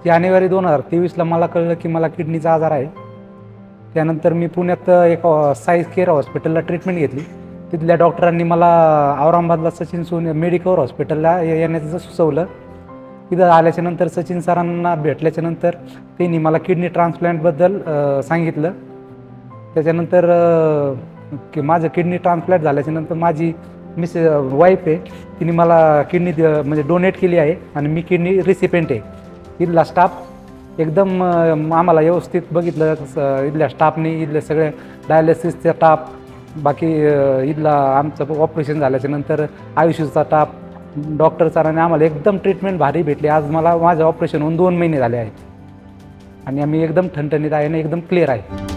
जानेवारी 2023ला मला कळलं की मला किडनीचा आजार आहे। त्यानंतर मी पुण्यात एक साई केअर हॉस्पिटलला ट्रीटमेंट घेतली। तिथल्या डॉक्टरांनी मला औरंगाबादला सचिन सोने मेडिकल हॉस्पिटलला येण्याचं सुचवलं। तिथं आल्याच्यानंतर सचिन सरांना भेटल्याच्यानंतर त्यांनी मला किडनी ट्रान्सप्लांटबद्दल सांगितलं। त्याच्यानंतर की माझं किडनी ट्रान्सप्लांट झाल्याच्यानंतर माझी वाईफ आहे, तिने मला किडनी म्हणजे डोनेट केली आहे आणि मी किडनी रिसिपेंट आहे। इथला स्टाफ एकदम आम्हाला व्यवस्थित बघितलं। इथल्या स्टाफने, इथले सगळे डायलिसिसचा स्टाफ, बाकी इथला आमचं ऑपरेशन झाल्याच्यानंतर आयुष्याचा स्टाफ, डॉक्टर सरांनी आम्हाला एकदम ट्रीटमेंट भारी भेटली। आज मला माझं ऑपरेशन होऊन 2 महिने झाले आहेत आणि आम्ही एकदम ठणठणीत आहे आणि एकदम क्लिअर आहे।